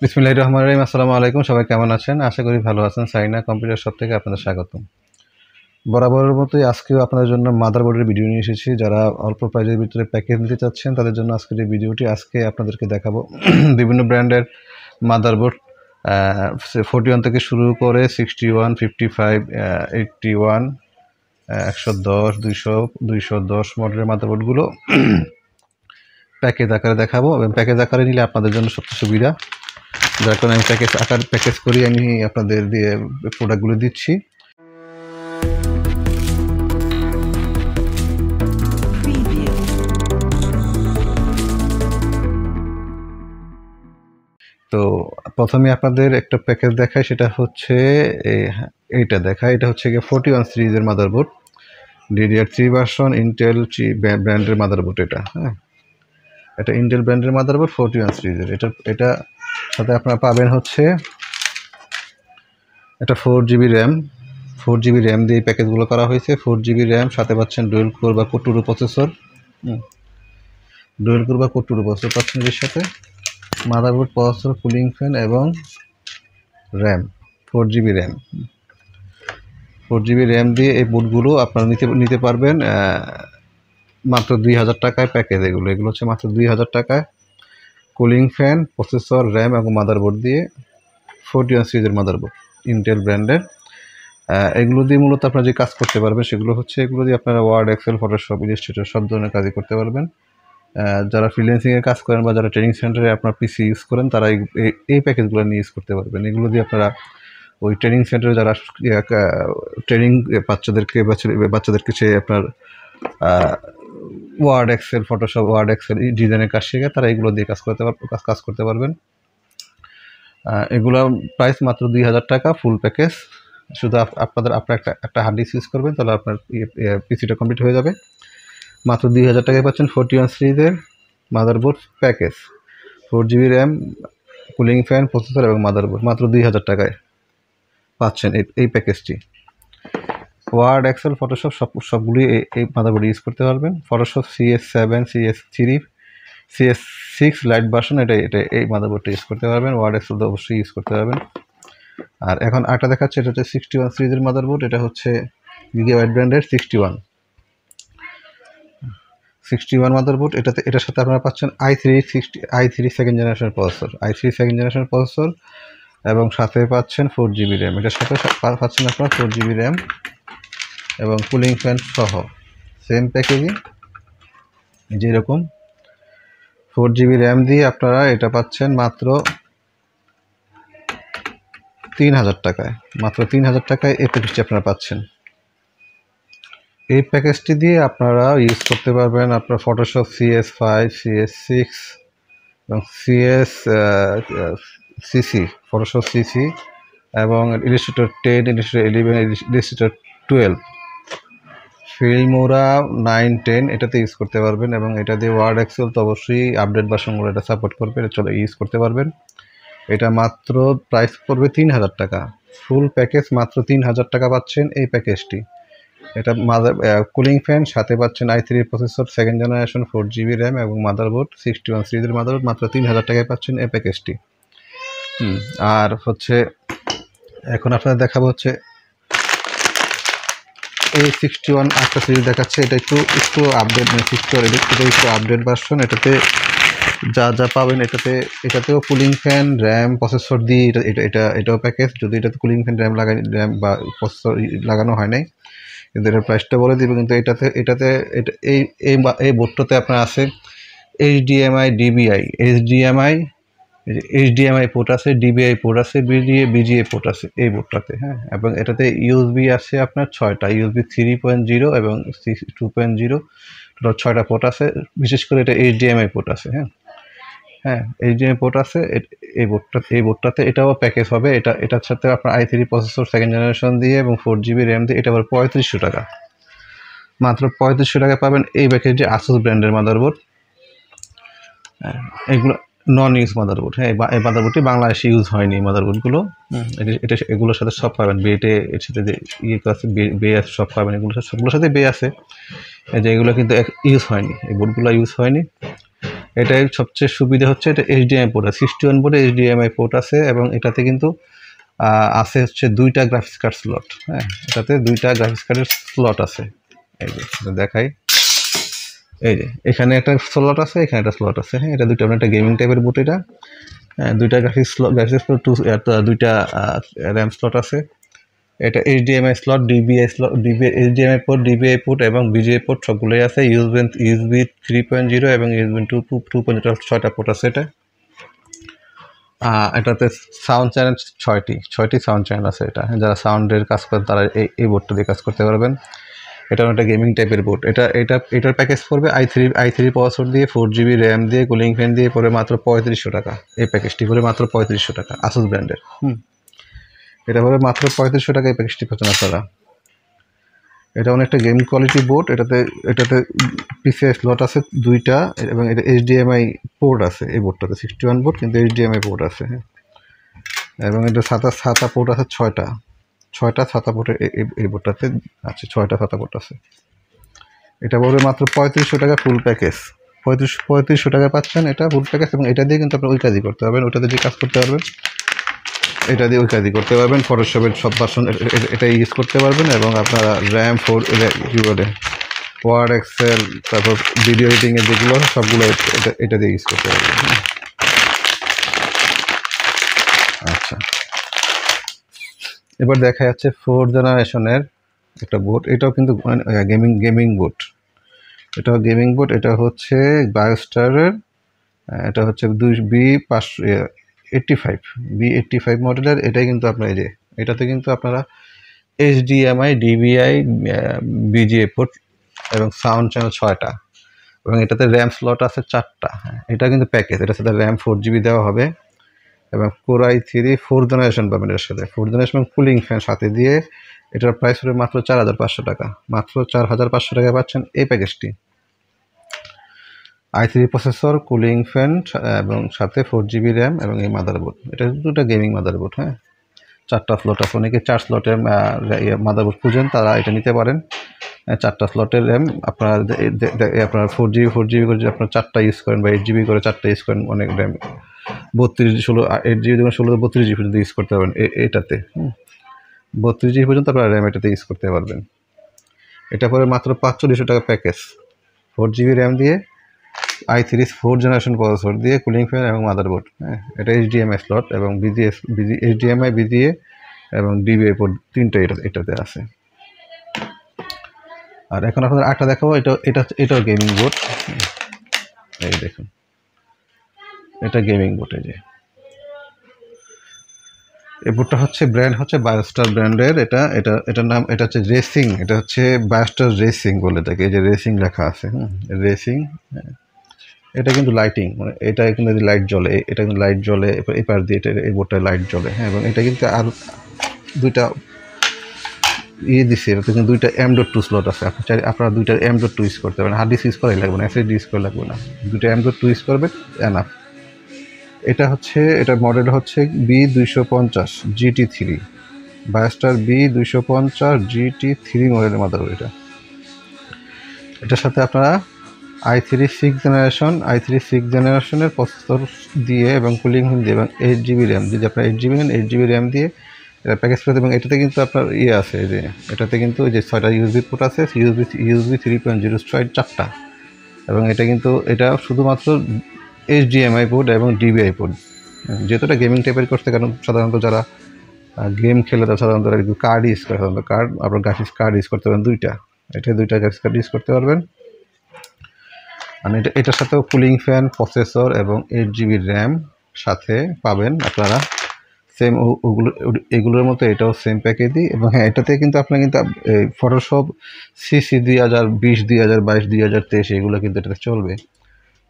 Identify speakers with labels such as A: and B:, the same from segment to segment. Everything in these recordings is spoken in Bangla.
A: বিসমিল্লাহির রহমানির রহিম। আসসালামু আলাইকুম। সবাই কেমন আছেন? আশা করি ভালো আছেন। সাইনা কম্পিউটার শপ থেকে আপনাদের স্বাগতম। বরাবরের মতোই আজকেও আপনাদের জন্য মাদারবোর্ডের ভিডিও নিয়ে এসেছি। যারা অল্প প্রাইজের ভিতরে প্যাকেজ নিতে চাচ্ছেন তাদের জন্য আজকের এই ভিডিওটি। আজকে আপনাদেরকে দেখাবো বিভিন্ন ব্র্যান্ডের মাদারবোর্ড, 41 থেকে শুরু করে 61, 55, 81, 110, 200, 210 মডেলের মাদারবোর্ডগুলো প্যাকেজ আকারে দেখাবো, এবং প্যাকেজ আকারে নিলে আপনাদের জন্য সবচেয়ে সুবিধা। যার কারণে আমি প্যাকেজ করি আমি আপনাদের দিয়ে প্রোডাক্টগুলো দিচ্ছি। তো প্রথমে আপনাদের একটা প্যাকেজ দেখায়, সেটা হচ্ছে এইটা দেখায়। এটা হচ্ছে গিয়ে 41 সিরিজের মাদারবোর্ড, DDR3 ভার্সন, ইন্টেল ব্র্যান্ডের মাদারবোর্ড। এটা এটা ইন্টেল ব্র্যান্ডের মাদারবোর্ড 41 সিরিজের। এটা সাথে আপনারা পাবেন হচ্ছে এটা 4GB র্যাম। 4GB র্যাম দিয়ে প্যাকেজগুলো করা হয়েছে। 4GB র্যাম, সাথে পাচ্ছেন ডুয়েল কোর বা কোর 2 প্রসেসর। ডুয়েল কোর বা কোর 2 প্রসেসর পাচ্ছেন এর সাথে। মাদারবোর্ড, প্রসেসর, কুলিং ফ্যান এবং RAM. 4GB RAM. 4GB RAM দিয়ে এই বোর্ডগুলো আপনারা নিতে পারবেন মাত্র 2000 টাকায় প্যাকেজ। এগুলো হচ্ছে মাত্র 2000 টাকায়। কুলিং ফ্যান, প্রসেসর, র্যাম এবং মাদারবোর্ড দিয়ে 41 সিরিজের মাদারবোর্ড, ইন্টেল ব্র্যান্ডের। এগুলো দিয়ে মূলত আপনারা যে কাজ করতে পারবেন সেগুলো হচ্ছে, এগুলো দিয়ে আপনারা ওয়ার্ড, এক্সেল, ফটোশপ, ইলাস্ট্রেটর সব ধরনের কাজই করতে পারবেন। যারা ফ্রিল্যান্সিংয়ের কাজ করেন বা যারা ট্রেনিং সেন্টারে আপনার পিসি ইউজ করেন তারা এই প্যাকেজগুলো নিয়ে ইউজ করতে পারবেন। এগুলো দিয়ে আপনারা ওই ট্রেনিং সেন্টারে যারা ট্রেনিং বাচ্চাদেরকে সে আপনার Word, Excel, Photoshop, Word, Excel ডিজাইনের কাজ শেখে, তারা এগুলো দিয়ে কাজ করতে পারবেন। এগুলো প্রাইস মাত্র 2000 টাকা ফুল প্যাকেজ। শুধু আপনার একটা হার্ড ডিস্ক ইউজ করবেন, তাহলে আপনার পিসিটা কমপ্লিট হয়ে যাবে। মাত্র 2000 টাকায় পাচ্ছেন 41 সিরিজের motherboard package. 4GB RAM, cooling fan, processor এবং মাদারবোর্ড মাত্র 2000 টাকায় পাচ্ছেন এই প্যাকেজটি। ওয়ার্ড, এক্সেল, ফটোশপ সবগুলি এই মাদারবোর্ড ইউজ করতে পারবেন। Photoshop CS7, CS3, CS6 light version, এটা এই মাদারবোর্ডটা ইউজ করতে পারবেন। ওয়ার্ড, এক্সেল তো অবশ্যই ইউজ করতে পারবেন। আর এখন আরেকটা দেখাচ্ছে, এটা হচ্ছে 61 সিরিজের মাদারবোর্ড। এটা হচ্ছে গিগাবাইট ব্র্যান্ডের 61 মাদারবোর্ড। এটার সাথে আপনারা পাচ্ছেন i3 সেকেন্ড জেনারেশন প্রসেসর, এবং সাথে পাচ্ছেন 4GB র্যাম। এটার সাথে পাচ্ছেন আপনারা 4GB র্যাম এবং কুলিং ফ্যান সহ সেম প্যাকেজিং। যেরকম 4GB র্যাম দিয়ে আপনারা এটা পাচ্ছেন মাত্র 3000 টাকায়। মাত্র 3000 টাকায় এই প্যাকেজটি আপনারা পাচ্ছেন। এই প্যাকেজটি দিয়ে আপনারা ইউজ করতে পারবেন আপনার ফটোশপ CS5, CS6 এবং CC, ফটোশপ CC এবং ইলাস্ট্রেটর 10, ইলাস্ট্রেটর 11, ইলাস্ট্রেটর 12, ফিল্মোরা 9, 10 এটাতে ইউজ করতে পারবেন। এবং এটা দিয়ে ওয়ার্ড, এক্সেল তো অবশ্যই আপডেট ভার্সনগুলো এটা সাপোর্ট করবে, এটা ইউজ করতে পারবেন। এটা মাত্র প্রাইস পড়বে 3000 টাকা। ফুল প্যাকেজ মাত্র 3000 টাকা পাচ্ছেন এই প্যাকেজটি। এটা কুলিং ফ্যান, সাথে পাচ্ছেন i3 processor, second generation, 4GB RAM এবং মাদারবোর্ড 61 সিরিজের মাদারবোর্ড মাত্র 3000 টাকায় পাচ্ছেন এই প্যাকেজটি। আর হচ্ছে এখন আপনাদের দেখাবো হচ্ছে এই 61 একটা সিরিজ দেখাচ্ছে। এটা একটু আপডেট, মানে 61 এটা একটু আপডেট ভার্সন। এটাতে যা পাবেন এটাতেও কুলিং ফ্যান, র্যাম, প্রসেসর দিয়ে এটাও প্যাকেজ। যদি এটাতে কুলিং ফ্যান, র্যাম বা প্রসেসর লাগানো হয় নাই, কিন্তু এটার প্রাইসটা বলে দিবে। কিন্তু এটাতে এই বোর্ডটাতে আপনার আছে HDMI, DBI, HDMI পোর্ট আছে, DBI পোর্ট আছে, BGA পোর্ট আছে এই বোর্ডটাতে। এবং এটাতে USB আছে আপনার 6টা, USB 3.0 এবং 2.0, টোটাল 6টা পোর্ট আছে। বিশেষ করে এটা HDMI পোর্ট আছে। HDMI পোর্ট আছে এই বোর্ডটাতে। এটাও প্যাকেজ হবে। এটার সাথে আপনার i3 প্রসেসর সেকেন্ড জেনারেশন দিয়ে এবং 4GB র্যাম দিয়ে এটা আবার 3500 টাকা। মাত্র 3500 টাকায় পাবেন এই প্যাকেজটি। আসুস ব্র্যান্ডের মাদারবোর্ড, এগুলো নন ইউজ মাদারবোর্ড। এই মাদারবোর্ডটি বাংলাদেশে ইউজ হয়নি এই মাদারবোর্ডগুলো। এগুলোর সাথে সব পাবেন। এর সাথে যে আছে বে আছে, সব পাবেন। সবগুলোর সাথে বে আছে, যে এগুলো কিন্তু ইউজ হয়নি, এই বোর্ডগুলো ইউজ হয়নি। এটাই সবচেয়ে সুবিধা হচ্ছে এটা এইচডিএমআই পোর্ট আছে, 61 বোর্ডে এইচডিএমআই পোর্ট আছে এবং এটাতে কিন্তু আছে হচ্ছে 2টা গ্রাফিক্স কার্ড স্লট। হ্যাঁ, এটাতে 2টা গ্রাফিক্স কার্ডের স্লট আছে। এই যে দেখাই, এই যে এখানে একটা স্লট আছে, এখানে একটা স্লট আছে। হ্যাঁ, এটা দুইটা একটা গেমিং টাইপের বুট। এটা 2টা গ্রাফিক্স স্লট, 2টা র্যাম স্লট আছে। এটা HDMI slot, DBI slot, HDMI port, DBI port এবং বিজিএ পোর্ট সবগুলোই আছে। ইউএসবি 3.0 এবং ইউএসবি 2.0 6টা পোর্ট আছে। এটাতে সাউন্ড চ্যানেল 6টি সাউন্ড চ্যানেল আছে। এটা যারা সাউন্ডের কাজ করে তারা এই বোর্ডটা দিয়ে কাজ করতে পারবেন। এটা একটা গেমিং টাইপের বোর্ড। এটার প্যাকেজ পড়বে i3 প্রসেসর দিয়ে 4GB র্যাম দিয়ে কুলিং ফ্যান দিয়ে পড়বে মাত্র 3500 টাকা। এই প্যাকেজটি পড়বে মাত্র 3500 টাকা, আসুস ব্র্যান্ডের। এটা পড়বে মাত্র 3500 টাকা, এই প্যাকেজটি পাচ্ছেন আপনারা। এটা অনেকটা গেমিং কোয়ালিটি বোর্ড। এটাতে পিসিআই স্লট আছে 2টা এবং এটা এইচডিএমআই পোর্ট আছে। এই বোর্ডটাতে 61 বোর্ড কিন্তু এইচডিএমআই পোর্ট আছে। হ্যাঁ, এবং এটা সাতা পোর্ট আছে 6টা সাতা পোর্ট এই বোর্ডটাতে আছে, 6টা সাতা পোর্ট আছে। এটা পড়বে মাত্র 3500 টাকা ফুল প্যাকেজ। 3500 টাকা পাচ্ছেন এটা ফুল প্যাকেজ এবং এটা দিয়ে কিন্তু আপনার ওই কাজই করতে পারবেন, ওটাতে যে কাজ করতে পারবেন এটা দিয়ে ওই কাজই করতে পারবেন। ফটোশপের সব ভার্সন এটা ইউজ করতে পারবেন এবং আপনারা র্যাম কী বলে ওয়ার্ড, এক্সেল, তারপর ভিডিও এডিটিংয়ের যেগুলো সবগুলো এটা দিয়ে ইউজ করতে পারবেন। আচ্ছা, এবার দেখা যাচ্ছে 4th জেনারেশনের একটা বোর্ড। এটাও কিন্তু গেমিং বোর্ড। এটাও গেমিং বোর্ড। এটা হচ্ছে বায়োস্টারের, এটা হচ্ছে B85 মডেলের। এটাই কিন্তু আপনার এই যে এটাতে কিন্তু আপনারা এইচডিএমআই, ডিবিআই, বিজিএ পোর্ট এবং সাউন্ড চ্যানেল 6টা এবং এটাতে র্যাম স্লট আছে 4টা। এটা কিন্তু প্যাকেজ, এটার সাথে র্যাম 4GB দেওয়া হবে এবং Core i3 4th জেনারেশন পাবেন এর সাথে। 4th জেনারেশন কুলিং ফ্যান সাথে দিয়ে এটার প্রাইস হবে মাত্র 4500 টাকা। মাত্র 4500 টাকায় পাচ্ছেন এই প্যাকেজটি। i3 প্রসেসর, কুলিং ফ্যান এবং সাথে 4GB র্যাম এবং এই মাদারবোর্ড। এটা দুটো গেমিং মাদারবোর্ড। হ্যাঁ, 4টা স্লট আছে। অনেকে 4 স্লটের মাদারবোর্ড খুঁজেন, তারা এটা নিতে পারেন। 4টা স্লটের র্যাম আপনার 4GB করে যদি আপনার 4টা ইউজ করেন বা 8GB করে 4টা ইউজ করেন, অনেক র্যাম 8GB 32GB পর্যন্ত ইউজ করতে পারবেন এটাতে। 32GB পর্যন্ত আপনারা র্যাম এটাতে ইউজ করতে পারবেন। এটা পরে মাত্র 4500 টাকা প্যাকেজ। 4GB র্যাম দিয়ে i3 4th জেনারেশন প্রসেসর দিয়ে কুলিং ফ্যান এবং মাদারবোর্ড। হ্যাঁ, এটা এইচডিএমআই স্লট এবং এইচডিএমআই, বিজিএ এবং ডিবিআই পোর্ট 3টা এটাতে আছে। আর এখন আপনাদের আরেকটা দেখাবো। এটাও গেমিং বোর্ড। এই দেখুন, এটা গেমিং বোর্ড। এই যে এই বোর্ডটা হচ্ছে ব্র্যান্ড হচ্ছে বায়োস্টার ব্র্যান্ডের। এটার নাম এটা হচ্ছে রেসিং। এটা হচ্ছে বায়োস্টার রেসিং বলে থাকে। এই যে রেসিং লেখা আছে, রেসিং। এটা কিন্তু লাইটিং, মানে এটা কিন্তু লাইট জ্বলে, এটা কিন্তু লাইট জ্বলে এপার দিয়ে এই বোর্ডটায় লাইট জ্বলে। হ্যাঁ, এবং এটা কিন্তু আর 2টা দিচ্ছে। এটাতে কিন্তু 2টা M.2 স্লট আছে। আপনারা 2টা M.2 ইউজ করতে পারেন। হার্ড ডিস্ক ইউজ করাই লাগবে না, এসএসডি ইউজ করা লাগবে না। 2টা M.2 ইউজ করবেন, এনাফ। এটার মডেল হচ্ছে B250 GT3, Biostar B250 GT3 মডেলের মাদারবোর্ড। এটার সাথে আপনারা i3 6th জেনারেশনের প্রসেসর দিয়ে এবং কুলিং ফ্যান দিয়ে এবং 8GB র্যাম, যদি আপনার 8GB নেন 8GB র্যাম দিয়ে এটা প্যাকেজ করে। এবং এটাতে কিন্তু আপনার আছে, যে এটাতে কিন্তু ওই যে 6টা ইউএসবি পোর্ট আছে, ইউএসবি 3.0 4টা এবং এটা শুধুমাত্র এইচডিএমআই পোর্ট এবং ডিবিআই পোর্ট। যেহেতু এটা গেমিং টাইপের করতে, কারণ সাধারণত যারা গেম খেলে তারা সাধারণত কার্ড ইউজ করে, সাধারণত আপনার গ্রাফিক্স কার্ড ইউজ করতে পারেন 2টা। 2টা গ্রাফিক্স কার্ড ইউজ করতে পারবেন। আর এটার সাথেও কুলিং ফ্যান, প্রসেসর এবং 8GB র্যাম সাথে পাবেন আপনারা। সেম এগুলোর মতো এটাও সেম প্যাকেজই। এবং হ্যাঁ, এটাতে কিন্তু আপনার কিন্তু ফটোশপ CC 2020, 2022, 2023 এগুলো কিন্তু এটাতে চলবে।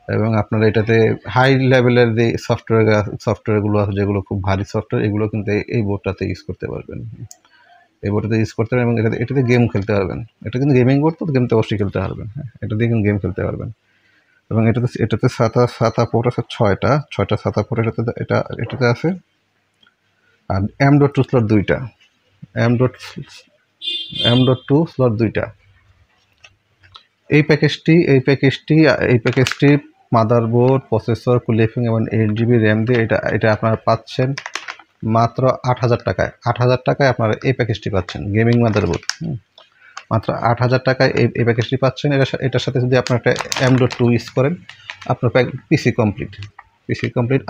A: এবং আপনারা এটাতে হাই লেভেলের যে সফটওয়্যারগুলো আছে, যেগুলো খুব ভারী সফটওয়্যার, এগুলো কিন্তু এই বোর্ডটাতে ইউজ করতে পারবেন। এই বোর্ডটাতে ইউজ করতে পারবেন এবং এটাতে গেম খেলতে পারবেন। এটা কিন্তু গেমিং বোর্ড, তো গেম তো অবশ্যই খেলতে পারবেন। হ্যাঁ, এটা দিয়ে কিন্তু গেম খেলতে পারবেন। এবং এটাতে সাতা পোর্ট আছে 6টা সাতা পোর্ট এটাতে আছে। আর M.2 স্লট 2টা, M.2 স্লট 2টা। এই প্যাকেজটি মাদারবোর্ড, প্রসেসর, কুলিং এবং 8 GB র্যাম দিয়ে এটা আপনারা পাচ্ছেন মাত্র 8,000 টাকায়। 8,000 টাকায় আপনারা এই প্যাকেজটি পাচ্ছেন, গেমিং মাদারবোর্ড। মাত্র 8,000 টাকায় এই প্যাকেজটি পাচ্ছেন। এটার সাথে যদি আপনার একটা M.2 ইউজ করেন, আপনার পিসি কমপ্লিট।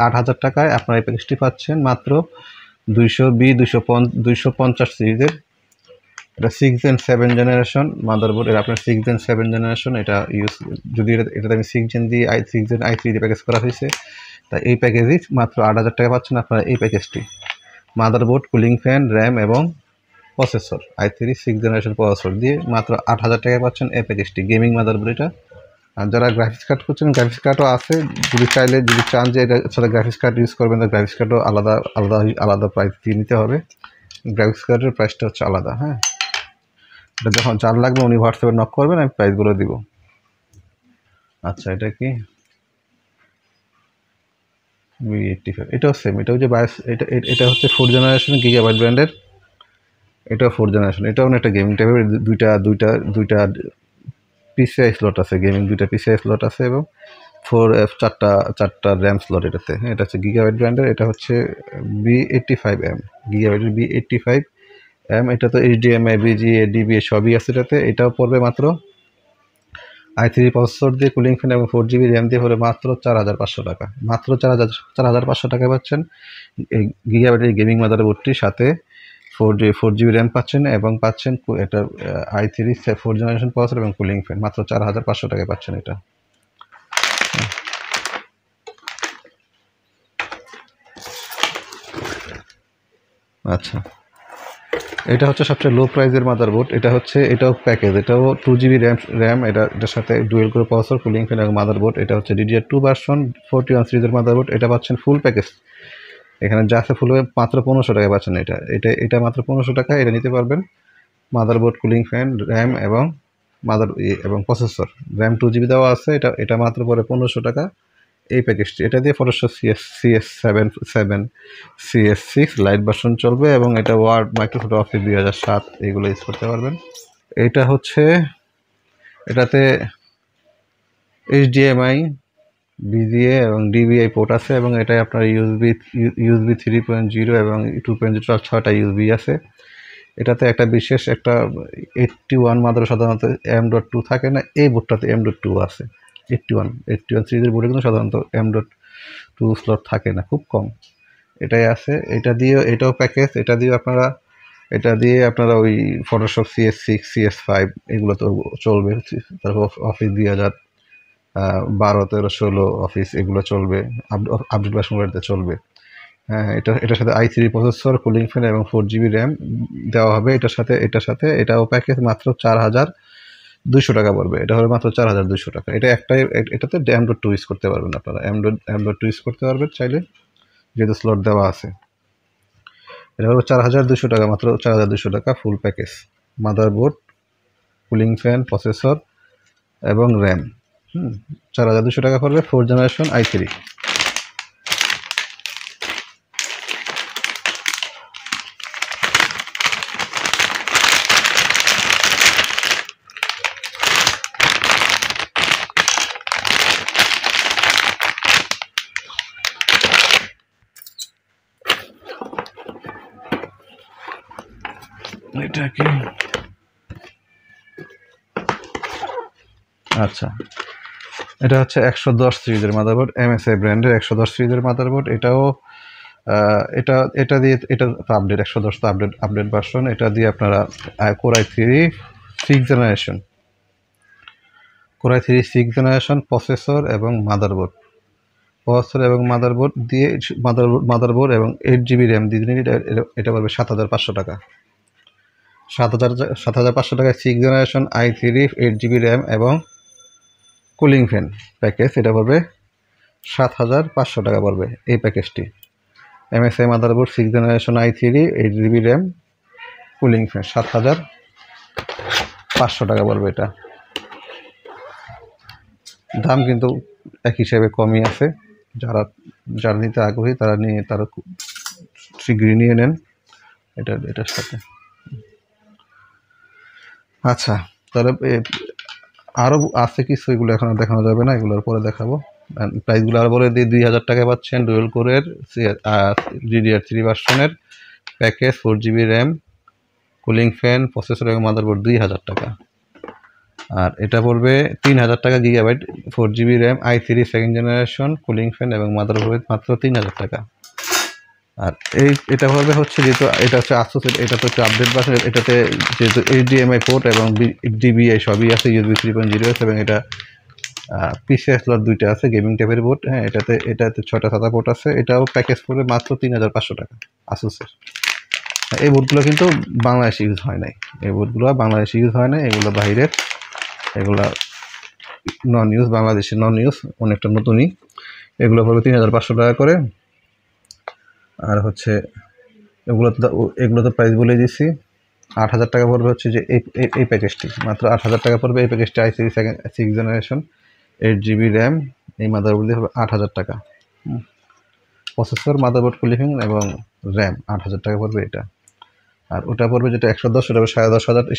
A: 8,000 টাকায় আপনারা এই প্যাকেজটি পাচ্ছেন মাত্র 250 সিরিজের। এটা 6 Gen 7 জেনারেশন মাদারবোর্ড। এটা আপনার 6 Gen 7 জেনারেশন। এটা ইউজ যদি এটাতে আমি 6 Gen দিয়ে 6 Gen i3 দিয়ে প্যাকেজ করা হয়েছে, তাই এই প্যাকেজই মাত্র 8,000 টাকা পাচ্ছেন আপনারা এই প্যাকেজটি। মাদারবোর্ড, কুলিং ফ্যান, র্যাম এবং প্রসেসর i3 6 জেনারেশন প্রসেসর দিয়ে মাত্র 8,000 টাকায় পাচ্ছেন এই প্যাকেজটি, গেমিং মাদারবোর্ড এটা। আর যারা গ্রাফিক্স কার্ড করছেন, গ্রাফিক্স কার্ডও আছে। যদি চান যে এটা সাথে গ্রাফিক্স কার্ড ইউজ করবেন, তাহলে গ্রাফিক্স কার্ডও আলাদা প্রাইস দিয়ে নিতে হবে। গ্রাফিক্স কার্ডের প্রাইসটা হচ্ছে আলাদা। হ্যাঁ, এটা যখন যার লাগবে উনি হোয়াটসঅ্যাপে নক করবেন, আমি প্রাইসগুলো দিব। আচ্ছা, এটা কি V85? এটাও সেম। এটাও যে এটা হচ্ছে 4 জেনারেশন গিগাবাইট ব্র্যান্ডের। এটাও 4 জেনারেশন। এটাও একটা গেমিং টাইপের। দুইটা পিসিআই স্লট আছে, গেমিং 2টা পিসিআই স্লট আছে এবং চারটা র্যাম স্লট এটাতে। হ্যাঁ, এটা হচ্ছে গিগাবাইট ব্র্যান্ডের। এটা হচ্ছে B85M, গিগাবাইটের B85M। এটা তো HDMI, VGA, DBA সবই আছে এটাতে। এটাও পড়বে মাত্র i3 প্রসেসর দিয়ে, কুলিং ফ্যান এবং 4 GB র্যাম দিয়ে পড়বে মাত্র 4,500 টাকা। মাত্র 4,500 টাকায় পাচ্ছেন এই গিগাবাইটের গেমিং মাদারবোর্ডটির সাথে 4 GB র্যাম পাচ্ছেন এবং পাচ্ছেন একটা i3 4 জেনারেশন প্রসেসর এবং কুলিং ফ্যান। মাত্র 4,500 টাকায় পাচ্ছেন এটা। আচ্ছা, এটা হচ্ছে সবচেয়ে লো প্রাইজের মাদারবোর্ড। এটাও প্যাকেজ। এটাও 2 GB র্যাম। এটার সাথে dual core processor, cooling fan এবং মাদারবোর্ড। এটা হচ্ছে DDR2 ভার্সন 41 সিরিজের মাদারবোর্ড। এটা পাচ্ছেন ফুল প্যাকেজ। এখানে যা আছে ফুল মাত্র 1,500 টাকায় পাচ্ছেন এটা মাত্র 1,500 টাকায় এটা নিতে পারবেন। মাদারবোর্ড, কুলিং ফ্যান, র্যাম এবং প্রসেসর। র্যাম 2 GB দেওয়া আছে। এটা মাত্র পরে 1,500 টাকা এই প্যাকেজটি। এটা দিয়ে Photoshop CS7, CS6 light version চলবে এবং এটা ওয়ার্ড, মাইক্রোসফট অফিস 2007 এগুলো ইউজ করতে পারবেন। এটাতে HDMI, VGA এবং DVI পোর্ট আছে এবং এটাই আপনার USB 3.0 এবং 2.0 6টা USB আছে। এটাতে একটা বিশেষ 81 মাদার সাধারণত M.2 থাকে না, এই বোর্ডটাতে M.2 আছে। 81 সিরিজের বোর্ডে কিন্তু সাধারণত M.2 স্লট থাকে না, খুব কম। এটাই আছে। এটাও প্যাকেজ। এটা দিয়ে আপনারা ওই ফটোশপ CS6, CS5 এগুলো তো চলবে। তারপর অফিস 2012, 13, 16 অফিস এগুলো চলবে, আপডেট ভার্সনগুলোতে চলবে। হ্যাঁ, এটার সাথে i3 প্রসেসর, কুলিং ফ্যান এবং 4 GB র্যাম দেওয়া হবে। এটাও প্যাকেজ মাত্র 4,200 টাকা পড়বে। এটা হবে মাত্র 4,200 টাকা। এটাতে M.2 ইউজ করতে পারবেন আপনারা। M.2 ইউজ করতে পারবেন চাইলে, যেহেতু স্লট দেওয়া আছে। এটা হবে 4,200 টাকা, মাত্র 4,200 টাকা full package. Motherboard, cooling fan, processor এবং র্যাম 4,200 টাকা পড়বে, 4 জেনারেশন i3। এটা কি? আচ্ছা, এটা হচ্ছে 110 সিরিজের মাদারবোর্ড, MSI ব্র্যান্ডের 110 সিরিজের মাদারবোর্ড। এটা আপডেট 110 আপডেট ভার্সন। এটা দিয়ে আপনারা Core i3 6 জেনারেশন প্রসেসর এবং মাদারবোর্ড এবং 8 GB র্যাম দিয়ে দিলেন। এটা পড়বে 7,500 টাকা। 7,500 টাকায় 6 জেনারেশন i3 8 GB র্যাম এবং কুলিং ফ্যান প্যাকেজ। এটা পড়বে 7,500 টাকা পড়বে এই প্যাকেজটি। MSI motherboard, 6 generation i3 8 GB RAM, cooling fan 7,500 টাকা পড়বে এটা। দাম কিন্তু এক হিসেবে কমই আছে। যারা নিতে আগ্রহী তারা শীঘ্রই নিয়ে নেন এটার সাথে। আচ্ছা, তাহলে আরও আছে কিছু, এগুলো এখন দেখানো যাবে না, এগুলোর পরে দেখাবো। প্রাইসগুলো আরও বলে দিই, 2000 টাকায় পাচ্ছেন ডুয়েল কোরের DDR3 ভার্সনের package, 4GB RAM, cooling fan, processor এবং মাদারবোর্ড 2000 টাকা। আর এটা পড়বে 3000 টাকা, gigabyte, 4GB RAM, i3 second generation, cooling fan এবং মাদারবোর্ড মাত্র 3000 টাকা। আর এটা পড়বে হচ্ছে, যেহেতু এটা হচ্ছে আসুস, এটা তো হচ্ছে আপডেট ভার্সন, এটাতে যেহেতু HDMI পোর্ট এবং DVI সবই আছে, USB 3.0 আছে এবং এটা PCI স্লট 2টা আছে, গেমিং টাইপের বোর্ড। হ্যাঁ, এটাতে 6টা সাদা পোর্ট আছে। এটাও প্যাকেজ পড়বে মাত্র 3500 টাকা আসুসের। এই বোর্ডগুলো কিন্তু বাংলাদেশে ইউজ হয় নাই, এই বোর্ডগুলো বাংলাদেশে ইউজ হয় নাই, এগুলো বাইরের, এগুলা নন ইউজ, বাংলাদেশে নন ইউজ, অনেকটা নতুনই। এগুলো পড়বে 3500 টাকা করে। আর হচ্ছে এগুলো তো প্রাইস বলে দিচ্ছি। 8000 টাকা পড়বে হচ্ছে যে এই প্যাকেজটি, মাত্র 8000 টাকা পড়বে এই প্যাকেজটি। i3 6th generation, 8GB RAM, এই মাদারবোর্ড দিয়ে হবে 8000 টাকা। প্রসেসর, মাদারবোর্ড, কুলিং এবং র্যাম 8000 টাকা পড়বে এটা। আর ওটা পড়বে যেটা 110, ওটা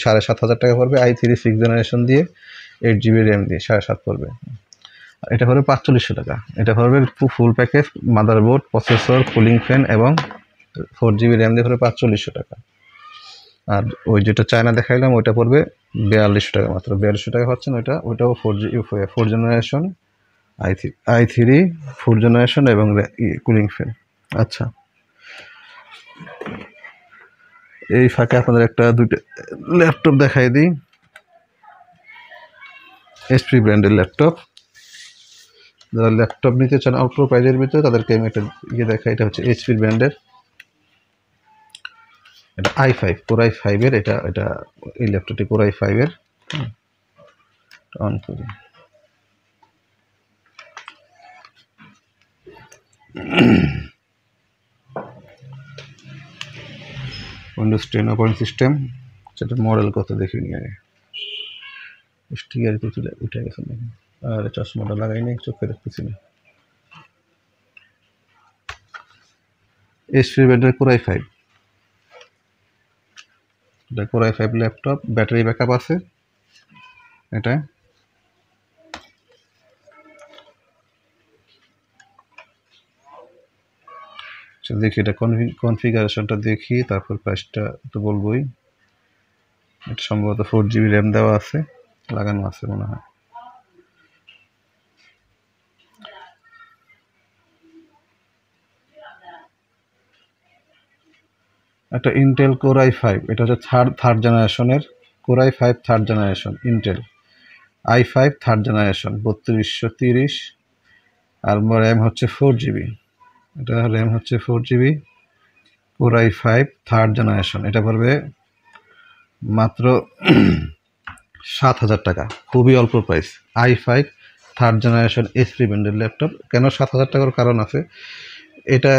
A: 7500 টাকা পড়বে, i3 6th জেনারেশন দিয়ে, 8GB র্যাম দিয়ে 7.5 পড়বে। আর এটা পড়বে 4500 টাকা। এটা পড়বে full package, motherboard, processor, cooling fan এবং 4GB র্যাম দিয়ে পড়বে 4500 টাকা। আর ওই যেটা চায়না দেখাইলাম ওইটা পড়বে 4200 টাকা, মাত্র 4200 টাকা পাচ্ছেন ওইটাও 4 জেনারেশন, i3 4 জেনারেশন এবং কুলিং ফ্যান। আচ্ছা, এই ফাঁকে আপনাদের দুইটা ল্যাপটপ দেখাই দিই, HP ব্র্যান্ডের ল্যাপটপ। যারা ল্যাপটপ নিতে চান অল্প প্রাইজের ভিতরে, তাদেরকে আমি একটা দেখাই। এটা হচ্ছে HP ব্র্যান্ডের, এটা i5 Core i5 এর, এটা এই ল্যাপটপটি Core i5 এর। অন করি, উইন্ডোজ 10 অপারেটিং সিস্টেম। সেটা মডেল কত দেখি নিয়ে, স্টিকার তুলে উঠে গেছে নাকি? আর চশমাটা লাগাই নেই, চোখে দেখতেছি না। HP ব্র্যান্ডের Core i5, এটা Core i5 laptop, battery backup আছে এটা। দেখি এটা কনফিগারেশনটা দেখি, তারপর প্রাইসটা তো বলবোই। এটা সম্ভবত 4GB র্যাম দেওয়া আছে, লাগানো আছে মনে হয়। একটা ইন্টেল Core i5, এটা হচ্ছে থার্ড জেনারেশনের Core i5 third generation, Intel i5 third generation, 3230। আর র্যাম হচ্ছে 4GB, এটা র্যাম হচ্ছে 4GB, Core i5 third generation. এটা পড়বে মাত্র 7000 টাকা, খুবই অল্প price. i5 third generation HP ব্র্যান্ডের ল্যাপটপ। কেন 7000 টাকার কারণ আছে, এটা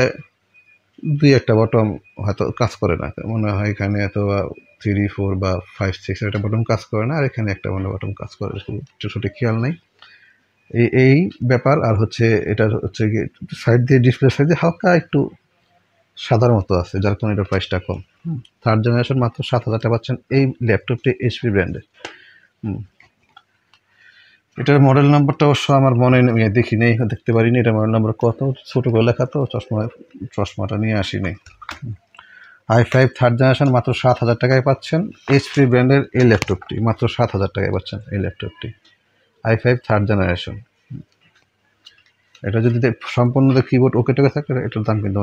A: দুই একটা বটম হয়তো কাজ করে না, মনে হয় এখানে এত 3, 4 বা 5, 6 একটা বটম কাজ করে না, আর এখানে একটা বটম কাজ করে, সঠিক খেয়াল নেই এই ব্যাপার। আর হচ্ছে এটা হচ্ছে গিয়ে সাইড দিয়ে, ডিসপ্লে সাইড দিয়ে হালকা একটু সাদার মতো আছে, যার কারণে এটার প্রাইসটা কম। থার্ড জেনারেশন মাত্র 7000 টাকা পাচ্ছেন এই ল্যাপটপটি HP ব্র্যান্ডের। এটার মডেল নাম্বারটা অবশ্য আমার মনে দেখি নেই, দেখতে পারিনি এটা মডেল নাম্বার কত, ছোট করে লেখা তো, চশমাটা নিয়ে আসিনি। i5 থার্ড জেনারেশন মাত্র 7000 টাকায় পাচ্ছেন HP ব্র্যান্ডের এই ল্যাপটপটি, মাত্র 7000 টাকায় পাচ্ছেন এই ল্যাপটপটি, i5 থার্ড জেনারেশন। এটা যদি সম্পূর্ণ কিবোর্ড ওকে টোকে থাকে, এটার দাম কিন্তু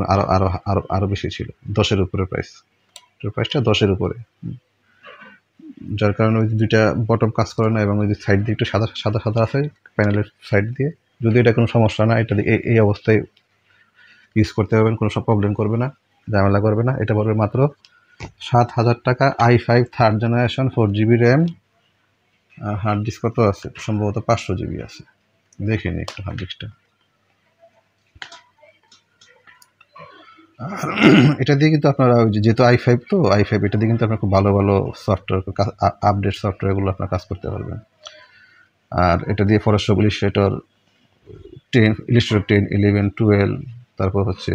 A: আরো বেশি ছিল, 10-এর উপরে প্রাইস, এটার প্রাইসটা 10-এর উপরে। যার কারণে ওই দুইটা বটম কাজ করে না এবং ওই সাইড দিয়ে একটু সাদা সাদা আছে প্যানেলের সাইড দিয়ে। যদি এটা কোনো সমস্যা না, এটা এই অবস্থায় ইউজ করতে পারবেন, কোনো সব প্রবলেম করবে না, ঝামেলা করবে না। এটা পড়বে মাত্র 7000 টাকা, i5 third generation, 4GB RAM. আর হার্ড ডিস্ক কত আছে, সম্ভবত 500GB আছে, দেখিনি একটু হার্ড ডিস্কটা। আর এটা দিয়ে কিন্তু আপনারা যেহেতু i5 তো i5, এটা দিয়ে কিন্তু আপনার খুব ভালো ভালো সফটওয়্যার, আপডেট সফটওয়্যারগুলো আপনার কাজ করতে পারবেন। আর এটা দিয়ে ফটোশপ, ইলিস্ট্রেটর 10, ইলিস্ট্রেটর 10, 11, 12, তারপর হচ্ছে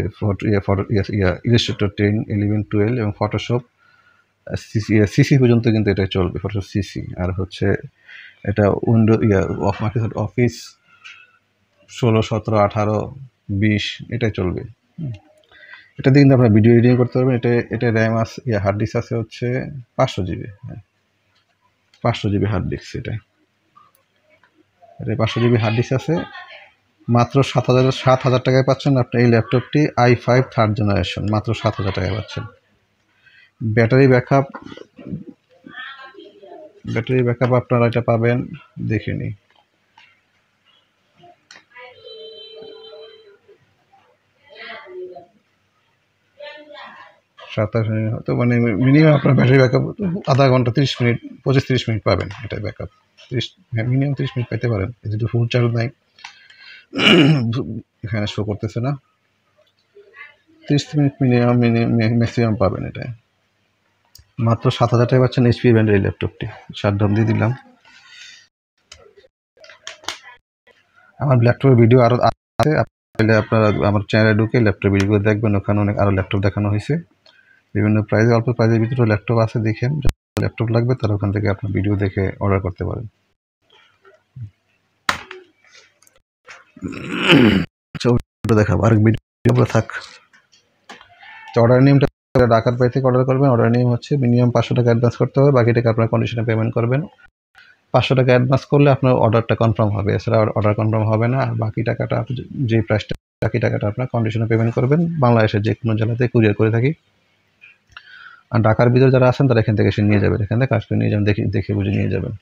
A: ইলিস্ট্রেটর 10, 11, 12 এবং ফটোশপ সিসি পর্যন্ত কিন্তু এটা চলবে, ফটোশপ সিসি। আর হচ্ছে এটা উইন্ডো মাইক্রোসফট অফিস 16, 17, 18, 20 এটাই চলবে। এটা দিয়ে কিন্তু আপনার ভিডিও এডিটিং করতে পারবেন। এটা র্যাম আছে, হার্ড ডিস্ক আছে হচ্ছে 500 জিবি। হ্যাঁ, 500 জিবি হার্ড ডিস্ক এটা 500 জিবি হার্ড ডিস্ক আছে। মাত্র 7,000 টাকায় পাচ্ছেন আপনি এই ল্যাপটপটি i5 থার্ড জেনারেশন, মাত্র 7,000 টাকায় পাচ্ছেন। ব্যাটারি ব্যাকআপ আপনারা এটা পাবেন, দেখে নিই। তো মানে মিনিমাম আপনার ব্যাটারি ব্যাকআপ আধা ঘন্টা 30 মিনিট 25-30 মিনিট পাবেন। এটা ব্যাকআপ 30, হ্যাঁ মিনিমাম 30 মিনিট পেতে পারেন। যেহেতু ফুল চার্জ নাই, এখানে শো করতেছে না, 30 মিনিট মিনিমাম ম্যাক্সিমাম পাবেন। এটা মাত্র 7,000 টাকায় পাচ্ছেন এইচপি ব্র্যান্ডের এই ল্যাপটপটি। শাটডাউন দিয়ে দিলাম। আমার ল্যাপটপের ভিডিও আরও আছে, আপনারা আমার চ্যানেলে ঢুকে ল্যাপটপ ভিডিও দেখবেন, ওখানে অনেক আরও ল্যাপটপ দেখানো হয়েছে। বিভিন্ন প্রাইসে, অল্প প্রাইসের ভিতরে ল্যাপটপ আছে, দেখেন ল্যাপটপ লাগবে তারা ওখান থেকে আপনার ভিডিও দেখে অর্ডার করতে পারেন। দেখাবো আর ভিডিও থাক। অর্ডার নেমটা ঢাকার বাড়ি থেকে অর্ডার করবেন। অর্ডার নেম হচ্ছে মিনিমাম 500 টাকা অ্যাডভান্স করতে হবে, বাকি টাকা আপনার কন্ডিশনে পেমেন্ট করবেন। 500 টাকা অ্যাডভান্স করলে আপনার অর্ডারটা কনফার্ম হবে, এছাড়া অর্ডার কনফার্ম হবে না। আর বাকি টাকাটা যে প্রাইসটা, বাকি টাকাটা আপনার কন্ডিশনে পেমেন্ট করবেন। বাংলাদেশের যে কোনো জেলাতে কুরিয়ার করে থাকি। আর ঢাকার ভিতরে যারা আছেন তারা এখান থেকে এসে নিয়ে যাবেন, এখান থেকে কাজ করে নিয়ে যাবেন, দেখে বুঝে নিয়ে যাবেন।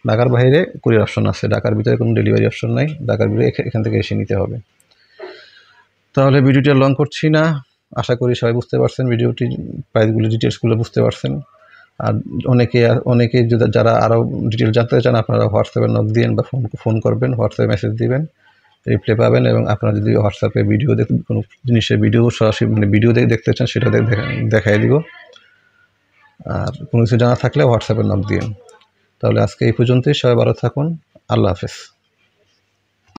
A: ঢাকার বাইরে কুরিয়ার অপশন আছে, ঢাকার ভিতরে কোনো ডেলিভারি অপশন নাই। ঢাকার ভিতরে এখান থেকে এসে নিতে হবে। তাহলে ভিডিওটি লং করছি না, আশা করি সবাই বুঝতে পারছেন, ভিডিওটি প্রাইসগুলো ডিটেলসগুলো বুঝতে পারছেন। আর অনেকে যারা আরও ডিটেল জানতে চান আপনারা হোয়াটসঅ্যাপে নক দিন বা ফোন করবেন, হোয়াটসঅ্যাপে মেসেজ দিবেন, রিপ্লাই পাবেন। এবং আপনারা যদি হোয়াটসঅ্যাপে ভিডিও কোনো জিনিসের ভিডিও সরাসরি মানে ভিডিও দেখতে চান সেটা দেখাই দিব। আর কোনো কিছু জানা থাকলে হোয়াটসঅ্যাপে নক দিন। তাহলে আজকে এই পর্যন্তই, সবাই ভালো থাকুন, আল্লাহ হাফেজ।